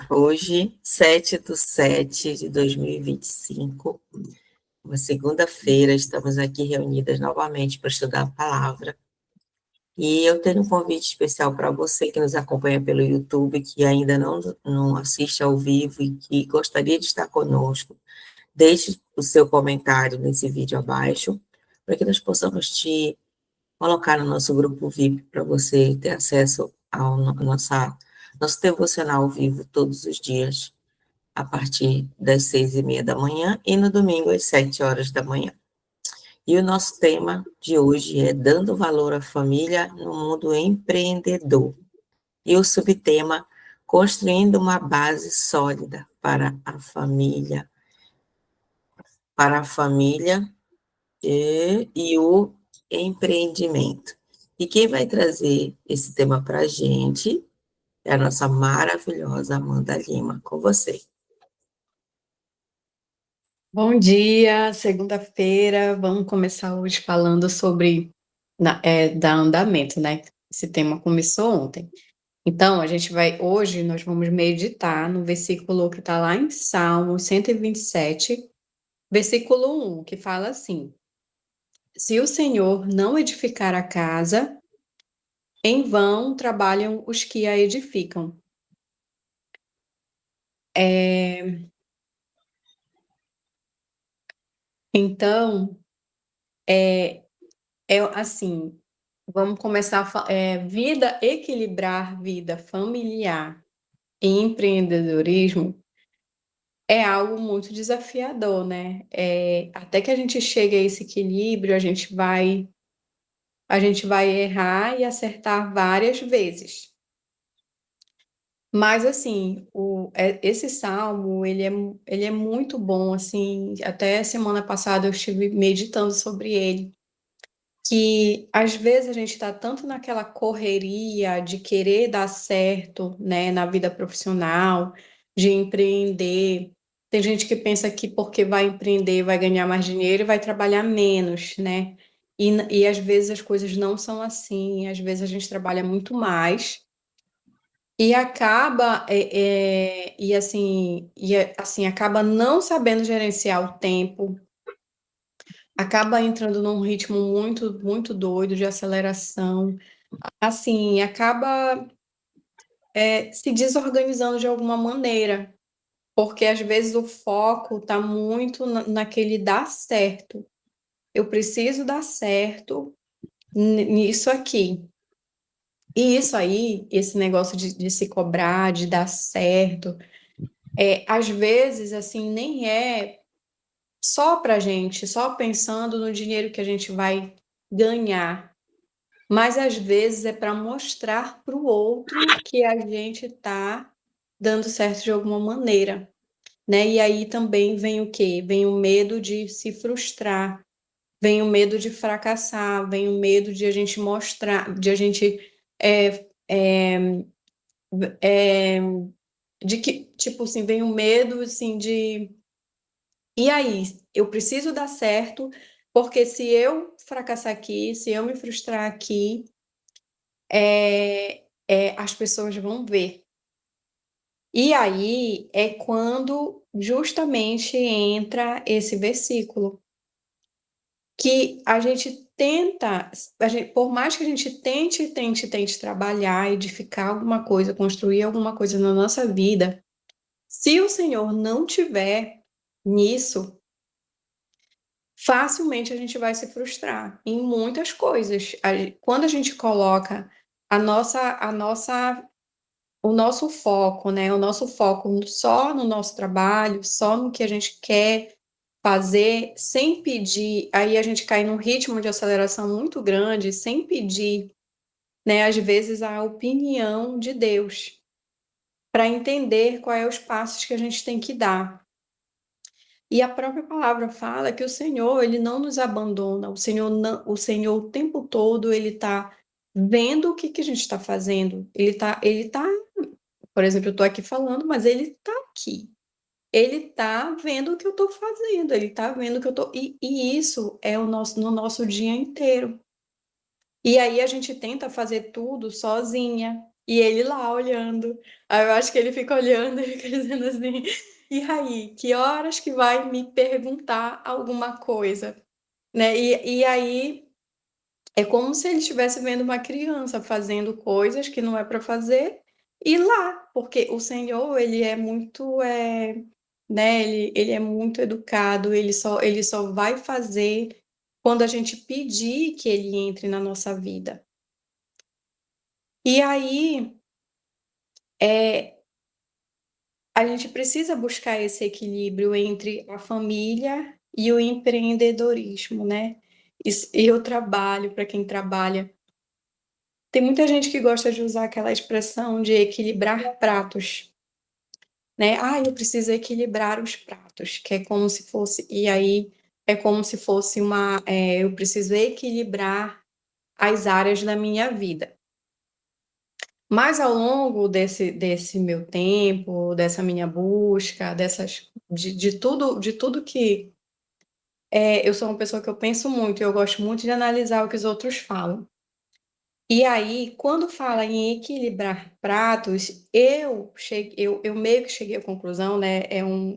Hoje, 7/7/2025, uma segunda-feira, estamos aqui reunidas novamente para estudar a palavra. E eu tenho um convite especial para você que nos acompanha pelo YouTube, que ainda não assiste ao vivo e que gostaria de estar conosco. Deixe o seu comentário nesse vídeo abaixo, para que nós possamos te colocar no nosso grupo VIP, para você ter acesso ao nosso devocional ao vivo todos os dias, a partir das 6:30 da manhã e no domingo às 7 horas da manhã. E o nosso tema de hoje é Dando Valor à Família no Mundo Empreendedor. E o subtema Construindo uma Base Sólida para a família e o empreendimento. E quem vai trazer esse tema para a gente é a nossa maravilhosa Amanda Lima, com você. Bom dia, segunda-feira. Vamos começar hoje falando sobre dar andamento, né? Esse tema começou ontem. Então, hoje nós vamos meditar no versículo que está lá em Salmo 127, versículo 1, que fala assim: Se o Senhor não edificar a casa, em vão trabalham os que a edificam. Então, assim, vamos começar equilibrar vida familiar e empreendedorismo é algo muito desafiador, né? Até que a gente chegue a esse equilíbrio, a gente vai errar e acertar várias vezes. Mas, assim, esse salmo, ele é muito bom, assim, até semana passada eu estive meditando sobre ele, que às vezes a gente está tanto naquela correria de querer dar certo, né, na vida profissional, de empreender. Tem gente que pensa que porque vai empreender vai ganhar mais dinheiro e vai trabalhar menos, né? E às vezes as coisas não são assim, às vezes a gente trabalha muito mais e acaba acaba não sabendo gerenciar o tempo, acaba entrando num ritmo muito, muito doido de aceleração, assim, acaba se desorganizando de alguma maneira, porque às vezes o foco está muito naquele dar certo. Eu preciso dar certo nisso aqui. E isso aí, esse negócio de se cobrar, de dar certo, às vezes, assim, nem é só para gente, só pensando no dinheiro que a gente vai ganhar. Mas às vezes é para mostrar para o outro que a gente está dando certo de alguma maneira, né? E aí também vem o quê? Vem o medo de se frustrar, vem o medo de fracassar, vem o medo de a gente mostrar, de a gente é, é, é, de que, tipo assim, vem o medo assim de e aí, eu preciso dar certo, porque se eu fracassar aqui, se eu me frustrar aqui, as pessoas vão ver. E aí é quando justamente entra esse versículo, que a gente tenta, por mais que a gente tente trabalhar, edificar alguma coisa, construir alguma coisa na nossa vida, se o Senhor não tiver nisso, facilmente a gente vai se frustrar em muitas coisas. Quando a gente coloca o nosso foco, né? O nosso foco só no nosso trabalho, só no que a gente quer fazer, sem pedir, aí a gente cai num ritmo de aceleração muito grande, sem pedir, né? Às vezes a opinião de Deus, para entender quais é os passos que a gente tem que dar. E a própria palavra fala que o Senhor, ele não nos abandona, o Senhor o tempo todo, ele está vendo o que que a gente está fazendo. Ele tá, por exemplo, eu estou aqui falando, mas ele está aqui. Ele está vendo o que eu estou fazendo, ele está vendo o que eu estou. E isso é no nosso dia inteiro. E aí a gente tenta fazer tudo sozinha. E ele lá olhando. Aí eu acho que ele fica olhando e fica dizendo assim: e aí, que horas que vai me perguntar alguma coisa? Né? E aí é como se ele estivesse vendo uma criança fazendo coisas que não é para fazer e lá, porque o Senhor, ele é muito, né, ele é muito educado, ele só vai fazer quando a gente pedir que ele entre na nossa vida. E aí, é, a gente precisa buscar esse equilíbrio entre a família e o empreendedorismo, né? E o trabalho, para quem trabalha. Tem muita gente que gosta de usar aquela expressão de equilibrar pratos, né? Ah, eu preciso equilibrar os pratos, que é como se fosse, e aí é como se fosse eu preciso equilibrar as áreas da minha vida. Mas ao longo desse meu tempo, dessa minha busca, de tudo que eu sou uma pessoa que eu penso muito, eu gosto muito de analisar o que os outros falam. E aí, quando fala em equilibrar pratos, eu meio que cheguei à conclusão, né?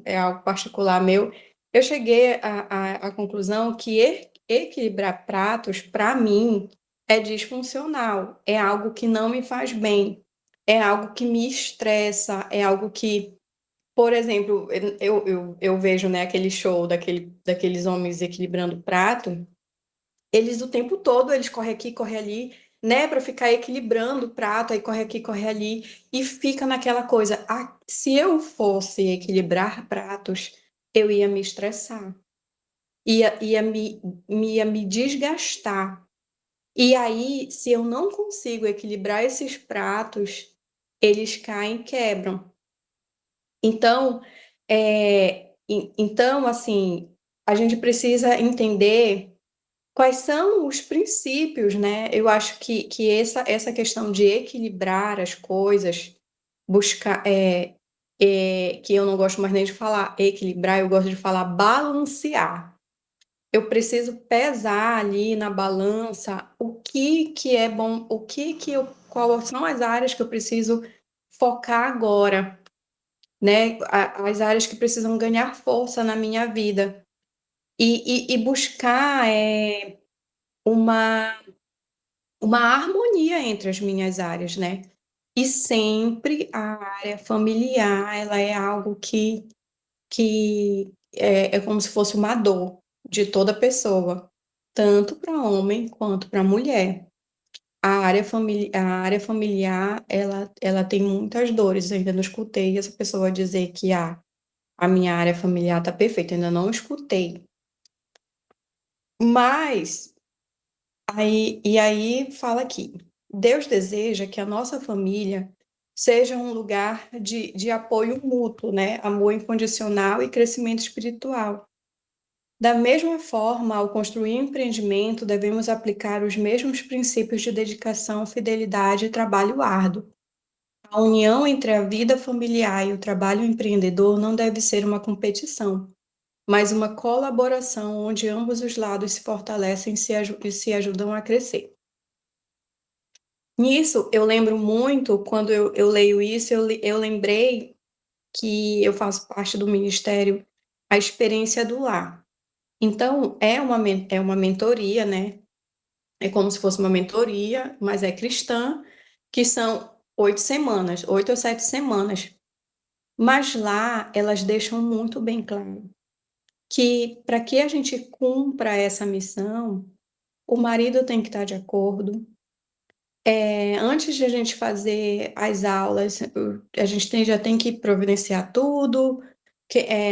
É algo particular meu. Eu cheguei à conclusão que equilibrar pratos, para mim, é disfuncional, é algo que não me faz bem, é algo que me estressa, é algo que, por exemplo, eu vejo, né, aquele show daqueles homens equilibrando prato. Eles o tempo todo, eles correm aqui, correm ali, né, para ficar equilibrando o prato, aí corre aqui, corre ali, e fica naquela coisa. Ah, se eu fosse equilibrar pratos, eu ia me estressar, ia me desgastar. E aí, se eu não consigo equilibrar esses pratos, eles caem e quebram. Então, então, assim, a gente precisa entender quais são os princípios, né? Eu acho que essa questão de equilibrar as coisas, buscar, que eu não gosto mais nem de falar equilibrar, eu gosto de falar balancear. Eu preciso pesar ali na balança o que é bom, quais são as áreas que eu preciso focar agora, né? As áreas que precisam ganhar força na minha vida. E buscar uma uma harmonia entre as minhas áreas, né? E sempre a área familiar, ela é algo que é como se fosse uma dor de toda pessoa, tanto para homem quanto para mulher. A área familiar, ela tem muitas dores. Eu ainda não escutei essa pessoa dizer que a minha área familiar está perfeita, ainda não escutei. Mas e aí fala aqui: Deus deseja que a nossa família seja um lugar de apoio mútuo, né? Amor incondicional e crescimento espiritual. Da mesma forma, ao construir um empreendimento, devemos aplicar os mesmos princípios de dedicação, fidelidade e trabalho árduo. A união entre a vida familiar e o trabalho empreendedor não deve ser uma competição, mas uma colaboração onde ambos os lados se fortalecem e se ajudam a crescer. Nisso, eu lembro muito, quando eu leio isso, eu lembrei que eu faço parte do Ministério A Experiência do Lar. Então, é uma mentoria, né? É como se fosse uma mentoria, mas é cristã, que são 8 semanas, 8 ou 7 semanas. Mas lá, elas deixam muito bem claro que para que a gente cumpra essa missão, o marido tem que estar de acordo. Antes de a gente fazer as aulas, a gente já tem que providenciar tudo,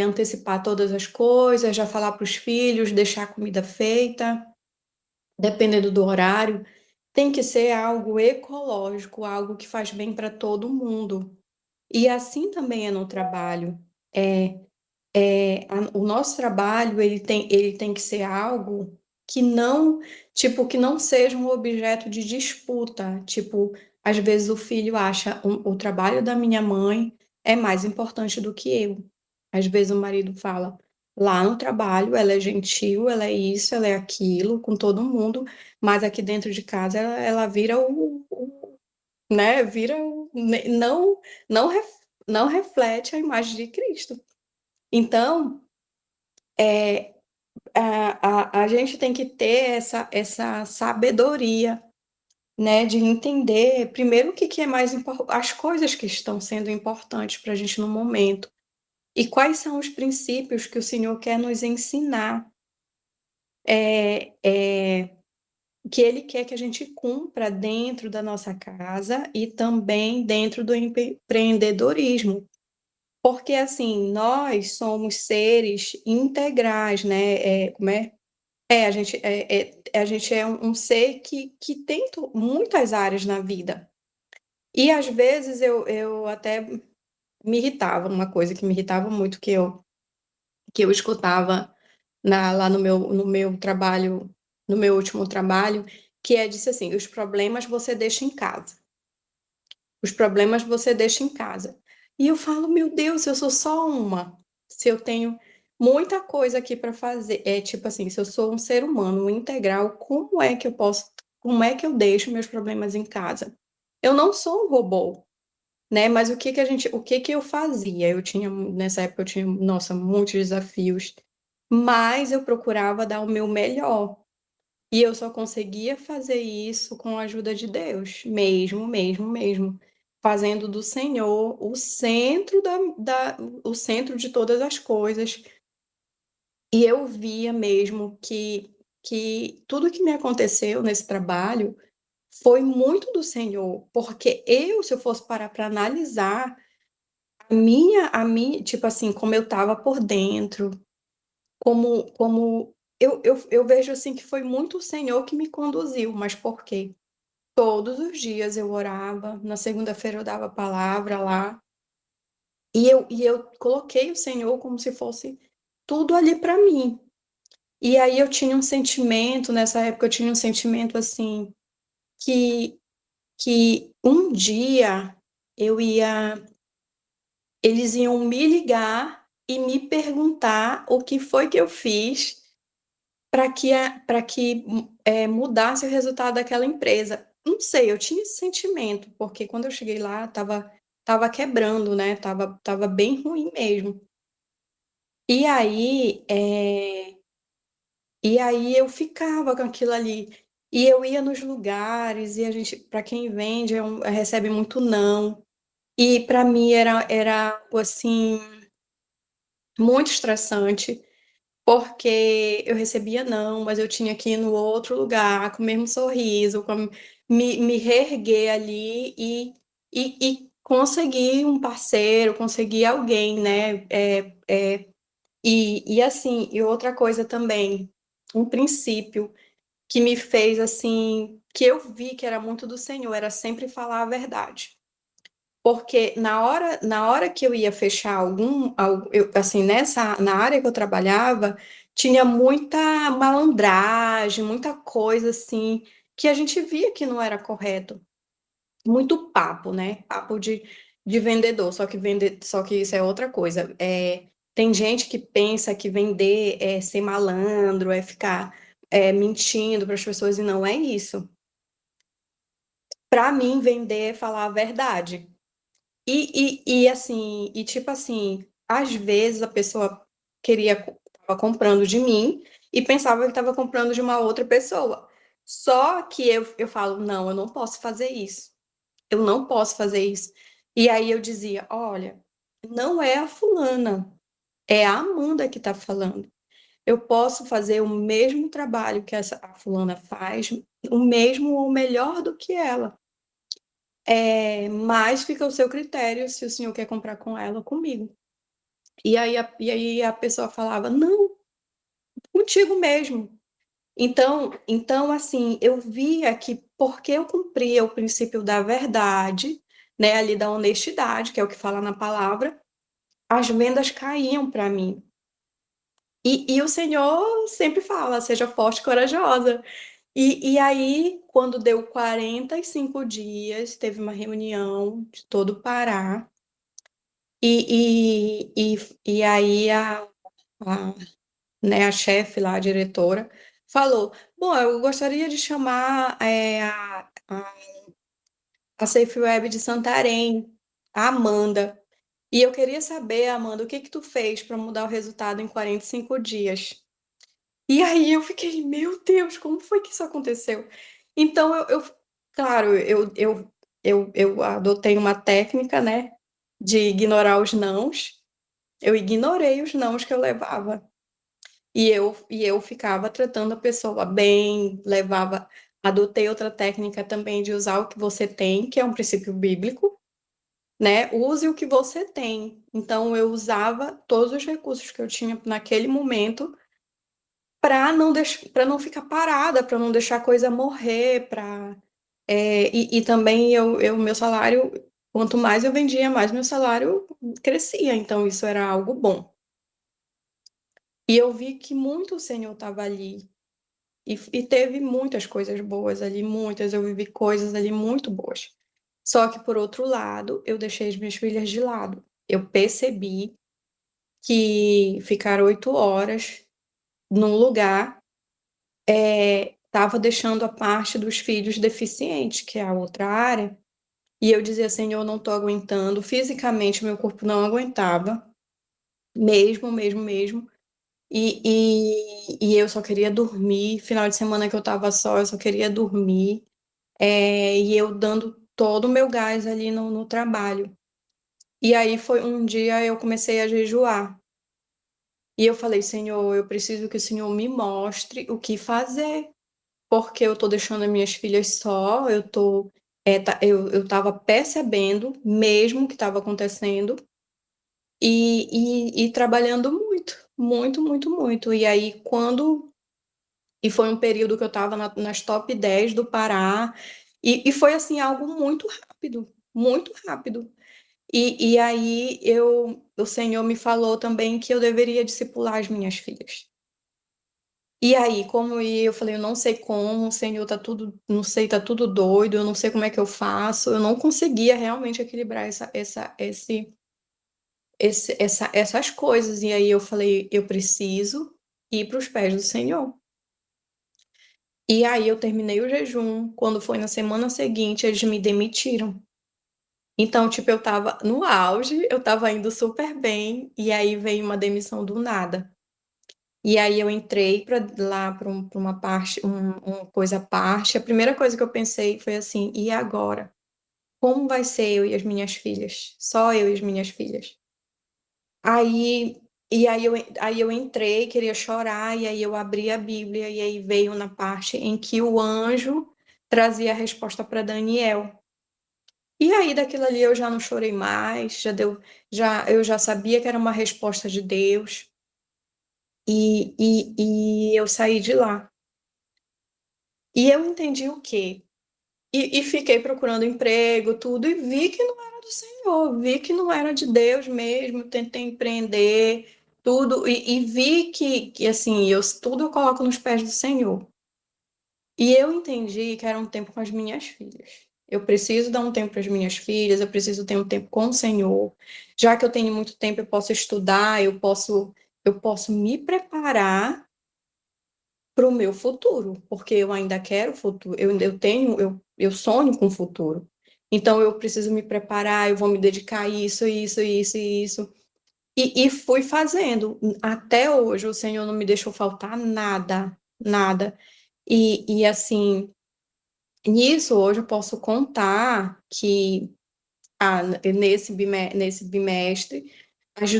antecipar todas as coisas, já falar para os filhos, deixar a comida feita, dependendo do horário. Tem que ser algo ecológico, algo que faz bem para todo mundo. E assim também é no trabalho. O nosso trabalho ele tem que ser algo que não, tipo, que não seja um objeto de disputa. Tipo, às vezes o filho acha o trabalho da minha mãe é mais importante do que eu. Às vezes o marido fala, lá no trabalho ela é gentil, ela é isso, ela é aquilo, com todo mundo, mas aqui dentro de casa ela vira né? Não, não, não reflete a imagem de Cristo. Então, a gente tem que ter essa sabedoria, né, de entender, primeiro, o que, que é mais importante, as coisas que estão sendo importantes para a gente no momento, e quais são os princípios que o Senhor quer nos ensinar, que Ele quer que a gente cumpra dentro da nossa casa e também dentro do empreendedorismo. Porque, assim, nós somos seres integrais, né? Como é? A gente é um ser que tem muitas áreas na vida. E, às vezes, eu até me irritava, uma coisa que me irritava muito, que eu escutava lá no meu trabalho, no meu último trabalho, que disse assim, os problemas você deixa em casa. Os problemas você deixa em casa. E eu falo, meu Deus, se eu sou só uma, se eu tenho muita coisa aqui para fazer, tipo assim, se eu sou um ser humano um integral, como é que eu deixo meus problemas em casa? Eu não sou um robô, né? Mas o que que eu fazia? Nessa época eu tinha, nossa, muitos desafios, mas eu procurava dar o meu melhor. E eu só conseguia fazer isso com a ajuda de Deus, mesmo, mesmo, mesmo. Fazendo do Senhor o centro o centro de todas as coisas. E eu via mesmo que tudo que me aconteceu nesse trabalho foi muito do Senhor, porque se eu fosse parar para analisar tipo assim, como eu estava por dentro, como eu vejo assim que foi muito o Senhor que me conduziu, mas por quê? Todos os dias eu orava, na segunda-feira eu dava palavra lá, e eu coloquei o Senhor como se fosse tudo ali para mim. E aí eu tinha um sentimento, nessa época eu tinha um sentimento assim, que, que um dia eu ia, eles iam me ligar e me perguntar o que foi que eu fiz para que mudasse o resultado daquela empresa. Não sei, eu tinha esse sentimento, porque quando eu cheguei lá, tava quebrando, né? Tava bem ruim mesmo. E aí, eu ficava com aquilo ali. E eu ia nos lugares, e a gente, para quem vende, recebe muito não. E para mim era assim, muito estressante. Porque eu recebia não, mas eu tinha que ir no outro lugar com o mesmo sorriso, me reerguer ali e conseguir um parceiro, conseguir alguém, né? E assim, e outra coisa também, um princípio que me fez assim, que eu vi que era muito do Senhor, era sempre falar a verdade. Porque na hora que eu ia fechar assim, na área que eu trabalhava, tinha muita malandragem, muita coisa assim, que a gente via que não era correto. Muito papo, né? Papo de vendedor, só que isso é outra coisa. Tem gente que pensa que vender é ser malandro, é ficar mentindo para as pessoas, e não é isso. Para mim, vender é falar a verdade. Assim, e tipo assim, às vezes a pessoa estava comprando de mim e pensava que estava comprando de uma outra pessoa. Só que eu falo, não, eu não posso fazer isso. Eu não posso fazer isso. E aí eu dizia, olha, não é a fulana, é a Amanda que está falando. Eu posso fazer o mesmo trabalho que a fulana faz, o mesmo ou melhor do que ela. Mas fica o seu critério se o senhor quer comprar com ela ou comigo. E aí a pessoa falava, não, contigo mesmo. Então, assim, eu via que porque eu cumpria o princípio da verdade, né, ali da honestidade, que é o que fala na palavra, as vendas caíam para mim. E o Senhor sempre fala, seja forte e corajosa. E aí, quando deu 45 dias, teve uma reunião de todo o Pará, e aí a, né, a chefe lá, a diretora, falou: Bom, eu gostaria de chamar a Safe Web de Santarém, a Amanda. E eu queria saber, Amanda, o que que tu fez para mudar o resultado em 45 dias? E aí eu fiquei, meu Deus, como foi que isso aconteceu? Então claro, eu adotei uma técnica, né, de ignorar os nãos. Eu ignorei os nãos que eu levava. E eu ficava tratando a pessoa bem, adotei outra técnica também de usar o que você tem, que é um princípio bíblico, né? Use o que você tem. Então eu usava todos os recursos que eu tinha naquele momento para não ficar parada, para não deixar a coisa morrer, e também meu salário, quanto mais eu vendia, mais meu salário crescia, então isso era algo bom. E eu vi que muito o Senhor estava ali, e teve muitas coisas boas ali, muitas, eu vivi coisas ali muito boas. Só que, por outro lado, eu deixei as minhas filhas de lado. Eu percebi que ficar 8 horas num lugar estava deixando a parte dos filhos deficientes, que é a outra área. E eu dizia, Senhor, eu não estou aguentando. Fisicamente, meu corpo não aguentava, mesmo, mesmo, mesmo. E eu só queria dormir. Final de semana que eu estava só, eu só queria dormir. E eu dando todo o meu gás ali no trabalho. E aí foi um dia eu comecei a jejuar. E eu falei, Senhor, eu preciso que o Senhor me mostre o que fazer, porque eu tô deixando as minhas filhas só, eu estava percebendo mesmo o que estava acontecendo e trabalhando muito, muito, muito, muito. E foi um período que eu estava nas top 10 do Pará, e foi assim, algo muito rápido, muito rápido. E aí o Senhor me falou também que eu deveria discipular as minhas filhas. E aí, eu falei, eu não sei como, o Senhor tá tudo, não sei, tá tudo doido, eu não sei como é que eu faço, eu não conseguia realmente equilibrar essas coisas. E aí eu falei, eu preciso ir para os pés do Senhor. E aí eu terminei o jejum, quando foi na semana seguinte, eles me demitiram. Então, tipo, eu tava no auge, eu tava indo super bem, e aí veio uma demissão do nada. E aí eu entrei para uma parte, uma coisa à parte. A primeira coisa que eu pensei foi assim: e agora? Como vai ser eu e as minhas filhas? Só eu e as minhas filhas. Aí, aí eu entrei, queria chorar, e aí eu abri a Bíblia, e aí veio na parte em que o anjo trazia a resposta para Daniel. E aí daquilo ali eu já não chorei mais, eu já sabia que era uma resposta de Deus. E eu saí de lá. E eu entendi o quê? E fiquei procurando emprego, tudo, e vi que não era do Senhor, vi que não era de Deus mesmo. Tentei empreender, tudo, e vi que assim, tudo eu coloco nos pés do Senhor. E eu entendi que era um tempo com as minhas filhas. Eu preciso dar um tempo para as minhas filhas, eu preciso ter um tempo com o Senhor. Já que eu tenho muito tempo, eu posso estudar, eu posso me preparar para o meu futuro, porque eu ainda quero o futuro, eu sonho com o futuro. Então eu preciso me preparar, eu vou me dedicar a isso, isso, isso e isso. E fui fazendo. Até hoje o Senhor não me deixou faltar nada, nada. E assim, nisso hoje eu posso contar que nesse bimestre as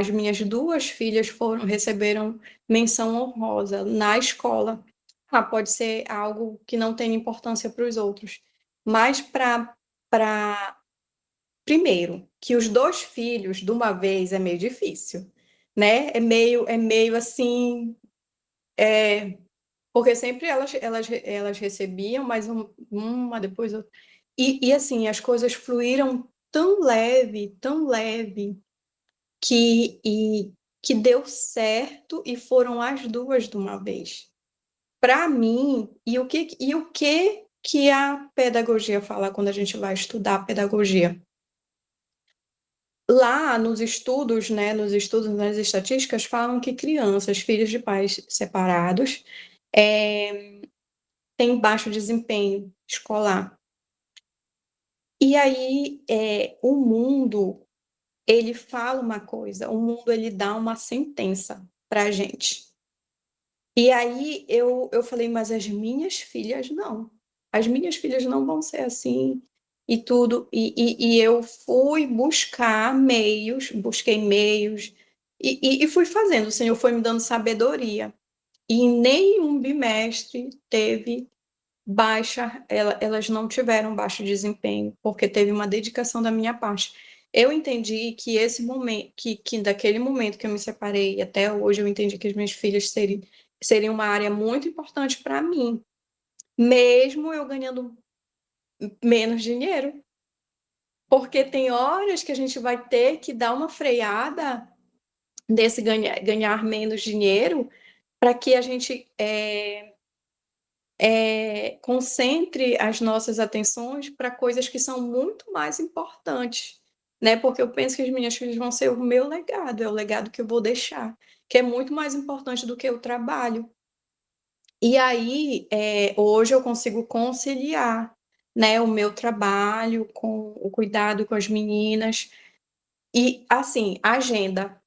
minhas duas filhas receberam menção honrosa na escola. Pode ser algo que não tem importância para os outros, mas para primeiro, que os dois filhos de uma vez é meio difícil, né? É meio assim, porque sempre elas recebiam, mas uma depois outra. E assim, as coisas fluíram tão leve, que que deu certo e foram as duas de uma vez. Para mim, e o que a pedagogia fala quando a gente vai estudar pedagogia? Lá nos estudos, né, nas estatísticas, falam que crianças, filhos de pais separados, têm baixo desempenho escolar. E aí, o mundo, ele fala uma coisa, o mundo ele dá uma sentença para a gente. E aí eu falei, mas as minhas filhas não. As minhas filhas não vão ser assim e tudo. E eu fui buscar meios, busquei meios e fui fazendo. O Senhor foi me dando sabedoria. E em nenhum bimestre teve elas não tiveram baixo desempenho, porque teve uma dedicação da minha parte. Eu entendi que esse momento, que daquele momento que eu me separei até hoje, eu entendi que as minhas filhas seriam uma área muito importante para mim, mesmo eu ganhando menos dinheiro. Porque tem horas que a gente vai ter que dar uma freada desse ganhar menos dinheiro para que a gente concentre as nossas atenções para coisas que são muito mais importantes, né? Porque eu penso que as minhas filhas vão ser o meu legado, é o legado que eu vou deixar, que é muito mais importante do que o trabalho. E aí, hoje eu consigo conciliar, né, o meu trabalho com o cuidado com as meninas e, assim, agenda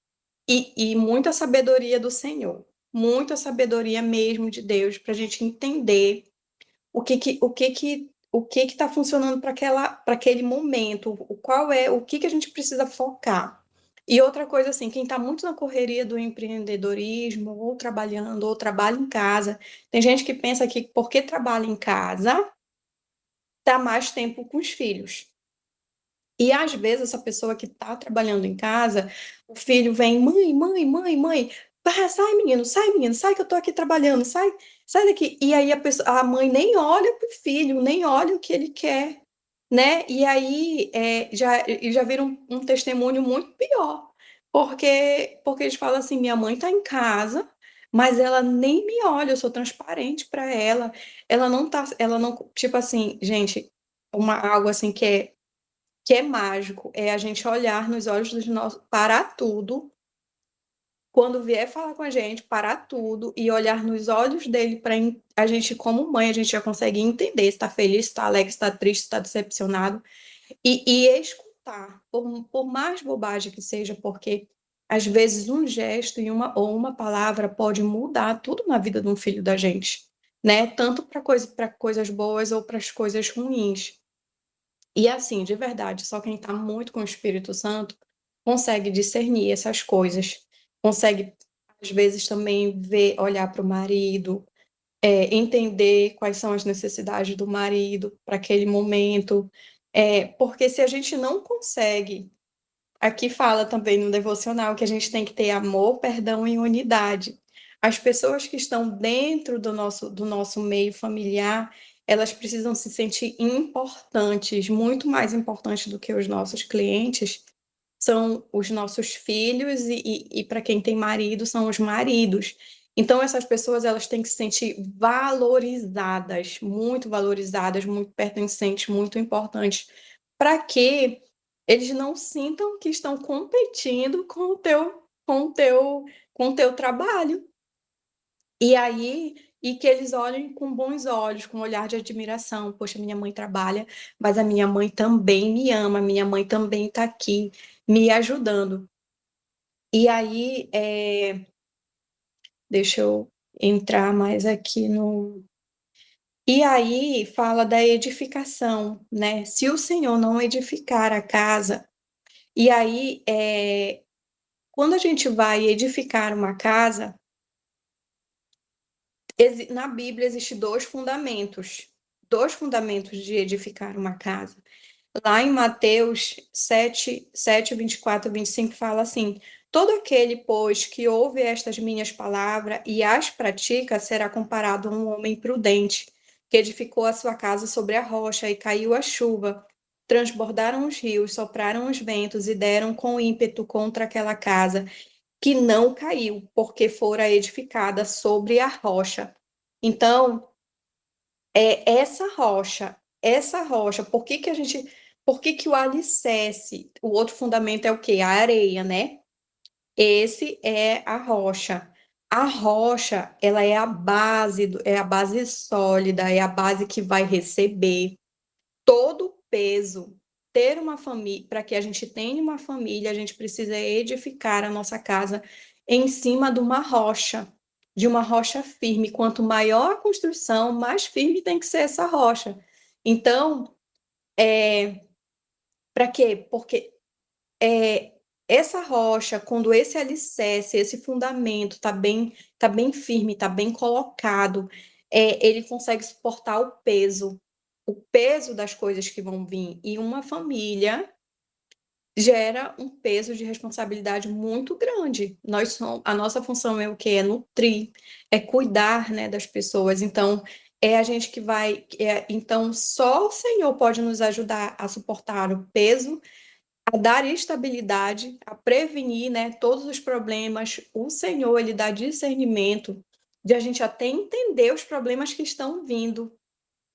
e muita sabedoria do Senhor, muita sabedoria mesmo de Deus para a gente entender o que está funcionando para aquele momento, o que a gente precisa focar. E outra coisa assim, quem está muito na correria do empreendedorismo, ou trabalhando, ou trabalha em casa, tem gente que pensa que porque trabalha em casa, dá mais tempo com os filhos. E às vezes essa pessoa que está trabalhando em casa, o filho vem, mãe, mãe, mãe, mãe, sai menino, sai que eu estou aqui trabalhando, sai daqui. E aí a mãe nem olha para o filho, nem olha o que ele quer, né? E aí já vira um testemunho muito pior, porque eles falam assim, minha mãe está em casa, mas ela nem me olha, eu sou transparente para ela não tá, ela não, tipo assim, gente, algo assim que é mágico, é a gente olhar nos olhos dos nossos, parar tudo, quando vier falar com a gente, parar tudo e olhar nos olhos dele para a gente, como mãe, a gente já consegue entender se está feliz, se está alegre, se está triste, se está decepcionado e escutar, por mais bobagem que seja, porque às vezes um gesto ou uma palavra pode mudar tudo na vida de um filho da gente, né? Tanto para coisas boas ou para as coisas ruins. E assim, de verdade, só quem está muito com o Espírito Santo consegue discernir essas coisas, consegue, às vezes, também olhar para o marido, entender quais são as necessidades do marido para aquele momento. Porque se a gente não consegue, aqui fala também no devocional que a gente tem que ter amor, perdão e unidade. As pessoas que estão dentro do nosso meio familiar, elas precisam se sentir importantes, muito mais importantes do que os nossos clientes, são os nossos filhos e para quem tem marido, são os maridos. Então, essas pessoas elas têm que se sentir valorizadas, muito pertencentes, muito importantes, para que eles não sintam que estão competindo com o teu trabalho. E aí, e que eles olhem com bons olhos, com um olhar de admiração. Poxa, minha mãe trabalha, mas a minha mãe também me ama, minha mãe também está aqui me ajudando. E aí, deixa eu entrar mais aqui no. E aí, fala da edificação, né? Se o Senhor não edificar a casa, e aí, quando a gente vai edificar uma casa, na Bíblia existem dois fundamentos de edificar uma casa. Lá em Mateus 7, 24 e 25 fala assim: todo aquele, pois, que ouve estas minhas palavras e as pratica, será comparado a um homem prudente, que edificou a sua casa sobre a rocha, e caiu a chuva, transbordaram os rios, sopraram os ventos e deram com ímpeto contra aquela casa, que não caiu, porque fora edificada sobre a rocha. Então, essa rocha, por que que o alicerce, o outro fundamento é o quê? A areia, né? Esse é a rocha. A rocha, ela é a base sólida, é a base que vai receber todo o peso ter uma família, para que a gente tenha uma família, a gente precisa edificar a nossa casa em cima de uma rocha firme. Quanto maior a construção, mais firme tem que ser essa rocha. Então, para quê? Porque essa rocha, quando esse alicerce, esse fundamento tá bem firme, tá bem colocado, ele consegue suportar o peso das coisas que vão vir. E uma família gera um peso de responsabilidade muito grande. A nossa função é o quê? É nutrir, é cuidar, né, das pessoas. Então, é a gente que vai. Então, só o Senhor pode nos ajudar a suportar o peso, a dar estabilidade, a prevenir, né, todos os problemas. O Senhor, ele dá discernimento de a gente até entender os problemas que estão vindo,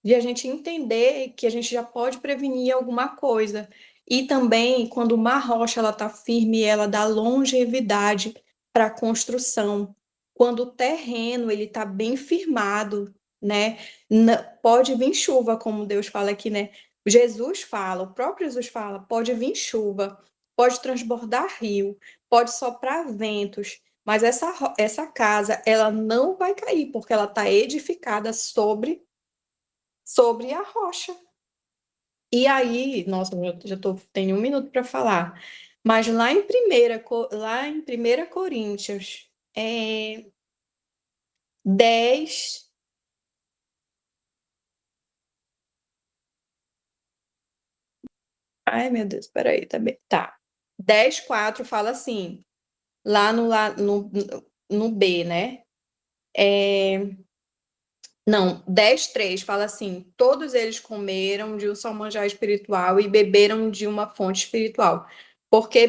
de a gente entender que a gente já pode prevenir alguma coisa. E também, quando uma rocha ela está firme, ela dá longevidade para a construção. Quando o terreno ele está bem firmado, né? Pode vir chuva, como Deus fala aqui, né? Jesus fala, o próprio Jesus fala, pode vir chuva, pode transbordar rio, pode soprar ventos, mas essa casa ela não vai cair, porque ela está edificada sobre a rocha. E aí, nossa, tenho um minuto para falar, mas lá em primeira Coríntios, 10. Ai, meu Deus, peraí, tá. 10:4 fala assim, lá no B, né? Não, 10:3 fala assim: todos eles comeram de um só manjar espiritual e beberam de uma fonte espiritual, porque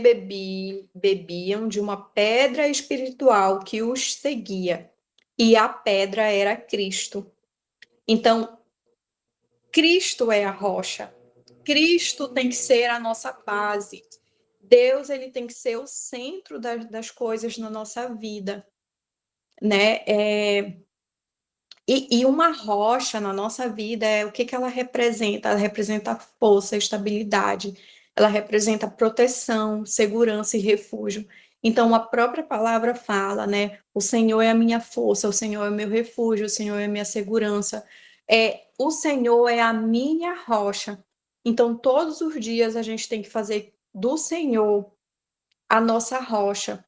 bebiam de uma pedra espiritual que os seguia, e a pedra era Cristo. Então, Cristo é a rocha. Cristo tem que ser a nossa base. Deus, ele tem que ser o centro das coisas na nossa vida, né? E uma rocha na nossa vida, o que que ela representa? Ela representa força, estabilidade, ela representa proteção, segurança e refúgio. Então, a própria palavra fala, né? O Senhor é a minha força, o Senhor é o meu refúgio, o Senhor é a minha segurança. O Senhor é a minha rocha. Então, todos os dias a gente tem que fazer do Senhor a nossa rocha.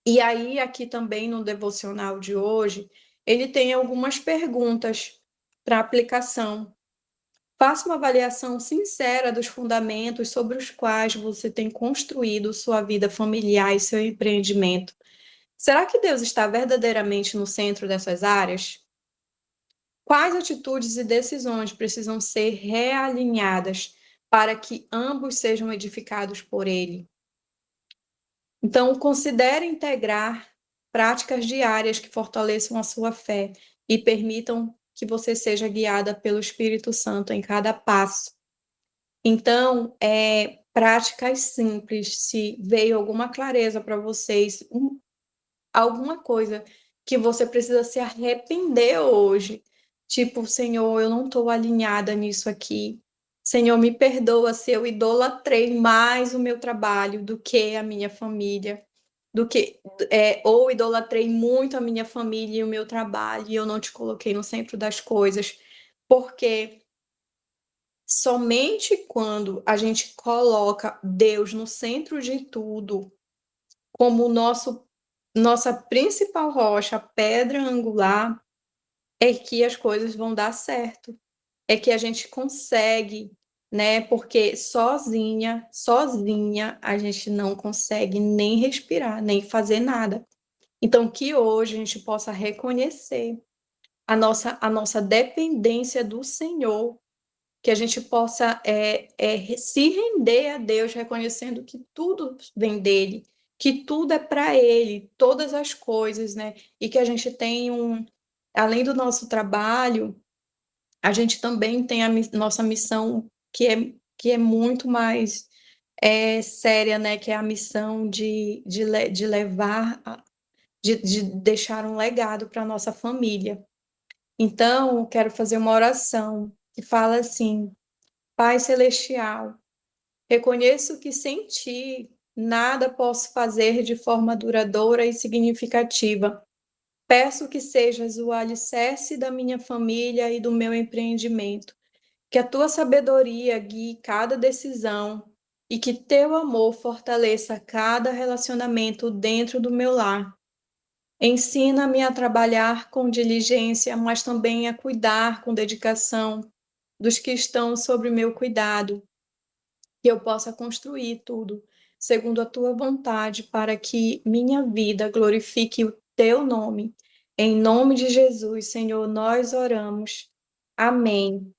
E aí, aqui também no devocional de hoje, ele tem algumas perguntas para aplicação. Faça uma avaliação sincera dos fundamentos sobre os quais você tem construído sua vida familiar e seu empreendimento. Será que Deus está verdadeiramente no centro dessas áreas? Quais atitudes e decisões precisam ser realinhadas para que ambos sejam edificados por Ele? Então, considere integrar práticas diárias que fortaleçam a sua fé e permitam que você seja guiada pelo Espírito Santo em cada passo. Então, práticas simples, se veio alguma clareza para vocês, alguma coisa que você precisa se arrepender hoje, tipo, Senhor, eu não estou alinhada nisso aqui. Senhor, me perdoa se eu idolatrei mais o meu trabalho do que a minha família, ou idolatrei muito a minha família e o meu trabalho e eu não te coloquei no centro das coisas, porque somente quando a gente coloca Deus no centro de tudo, como nossa principal rocha, a pedra angular, é que as coisas vão dar certo. É que a gente consegue, né? Porque sozinha, a gente não consegue nem respirar, nem fazer nada. Então, que hoje a gente possa reconhecer a nossa dependência do Senhor, que a gente possa se render a Deus, reconhecendo que tudo vem dele, que tudo é para ele, todas as coisas, né? E que a gente tem além do nosso trabalho, a gente também tem a nossa missão que é muito mais séria, né? Que é a missão de levar, de deixar um legado para a nossa família. Então, eu quero fazer uma oração que fala assim: Pai Celestial, Reconheço que sem ti nada posso fazer de forma duradoura e significativa. Peço que sejas o alicerce da minha família e do meu empreendimento, que a tua sabedoria guie cada decisão e que teu amor fortaleça cada relacionamento dentro do meu lar. Ensina-me a trabalhar com diligência, mas também a cuidar com dedicação dos que estão sob meu cuidado, que eu possa construir tudo segundo a tua vontade, para que minha vida glorifique o teu nome. Em nome de Jesus, Senhor, nós oramos. Amém.